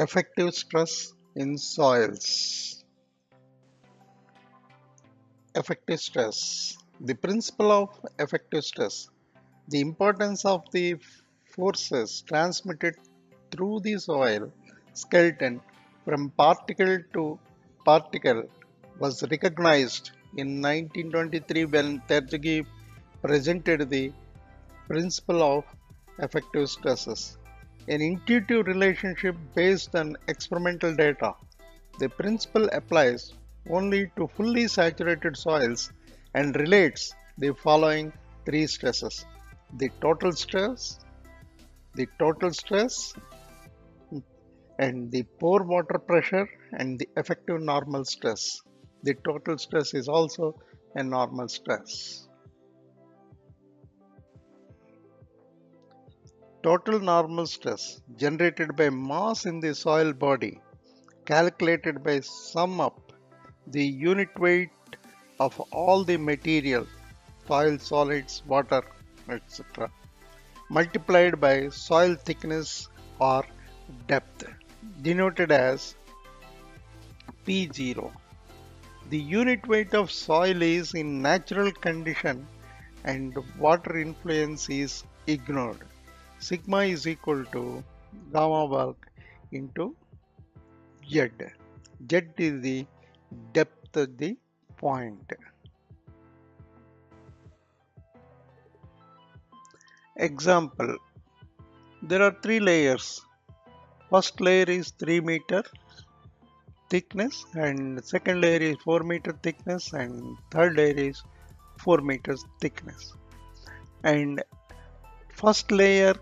Effective stress in soils. Effective stress. The principle of effective stress. The importance of the forces transmitted through the soil skeleton from particle to particle was recognized in 1923 when Terjagi presented the principle of effective stresses, an intuitive relationship based on experimental data. The principle applies only to fully saturated soils and relates the following three stresses: the total stress, the total stress, and the pore water pressure, and the effective normal stress. The total stress is also a normal stress. Total normal stress generated by mass in the soil body, calculated by sum up the unit weight of all the material, soil solids, water, etc., multiplied by soil thickness or depth, denoted as P0. The unit weight of soil is in natural condition and water influence is ignored. Sigma is equal to gamma work into Z. Z is the depth of the point. Example, there are three layers. First layer is 3 meter thickness and second layer is 4 meter thickness and third layer is 4 meters thickness. And first layer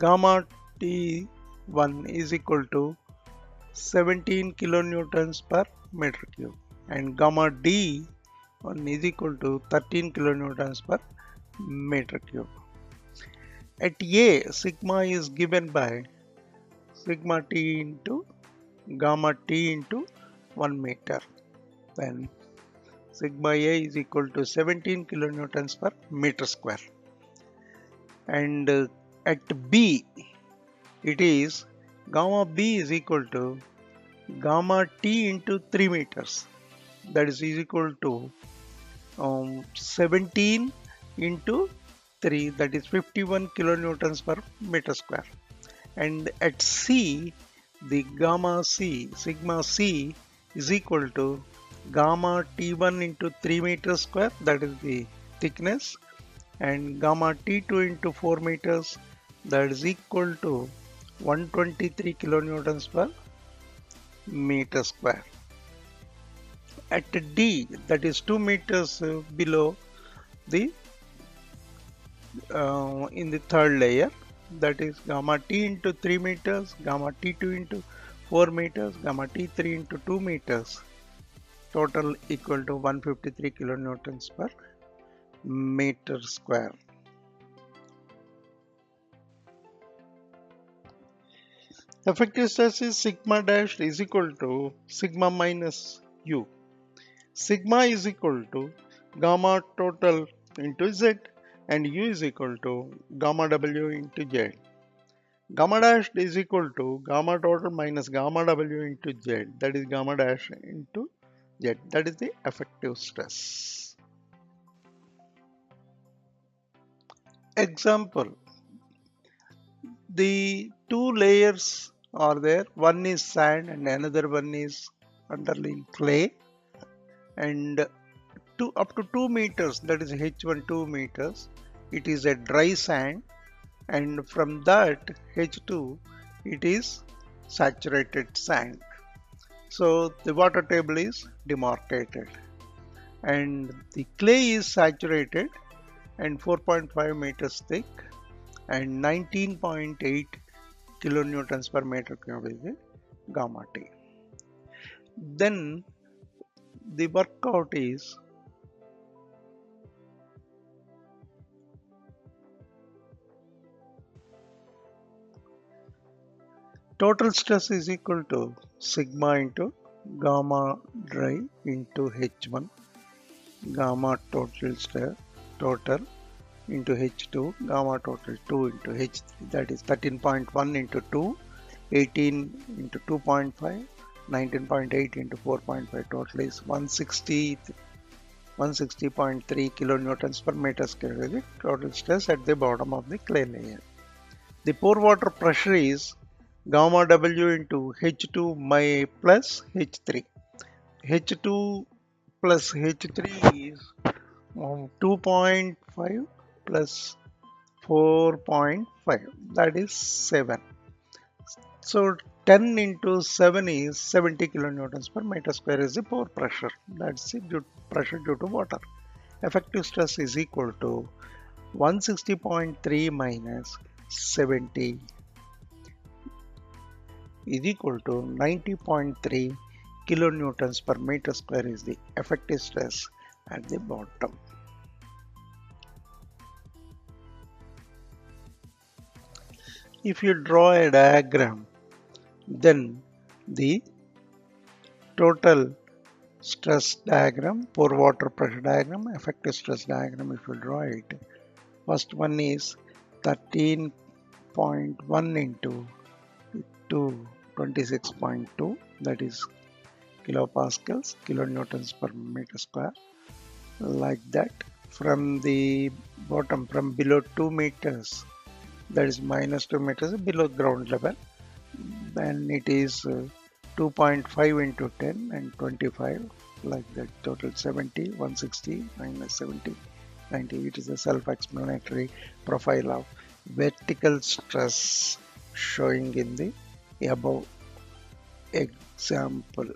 gamma T1 is equal to 17 kilonewtons per meter cube and gamma D1 is equal to 13 kilonewtons per meter cube. At A, sigma is given by sigma T into gamma T into 1 meter. Then sigma A is equal to 17 kilonewtons per meter square. And at B, it is gamma B is equal to gamma T into 3 meters. That is equal to 17 into 3, that is 51 kilonewtons per meter square. And at C, the gamma C, sigma C is equal to gamma T1 into 3 meters square, that is the thickness, and gamma T2 into 4 meters, that is equal to 123 kilonewtons per meter square. At D, that is 2 meters below the in the third layer, that is gamma T into 3 meters, gamma T2 into 4 meters, gamma T3 into 2 meters, total equal to 153 kilonewtons per meter square. Effective stress is sigma dash is equal to sigma minus U. Sigma is equal to gamma total into Z and U is equal to gamma W into Z. Gamma dash is equal to gamma total minus gamma W into Z, that is gamma dash into Z, that is the effective stress. Example, the two layers are there, one is sand and another one is underlying clay, and up to 2 meters, that is H1 2 meters, it is a dry sand, and from that H2 it is saturated sand. So the water table is demarcated and the clay is saturated and 4.5 meters thick and 19.8 kilonewtons per meter cube is the gamma T. Then the workout is total stress is equal to sigma into gamma dry into H1, gamma total stress total into H2, gamma total 2 into H3, that is 13.1 into 2 18 into 2.5, 19.8 into 4.5, total is 160.3 kilonewtons per meter square is the total stress at the bottom of the clay layer. The pore water pressure is gamma W into H2 plus H3. H2 plus H3 is 2.5 plus 4.5, that is 7. So 10 into 7 is 70 kilonewtons per meter square is the pore pressure. That's the pressure due to water. Effective stress is equal to 160.3 minus 70 is equal to 90.3 kilonewtons per meter square is the effective stress at the bottom. If you draw a diagram, then the total stress diagram, pore water pressure diagram, effective stress diagram, if you draw it, first one is 13.1 into 26.2, that is kilopascals, kilonewtons per meter square, like that. From the bottom, from below 2 meters, that is minus 2 meters below ground level, then it is 2.5 into 10 and 25, like that, total 70, 160 minus 70, 90. It is a self-explanatory profile of vertical stress showing in the above example.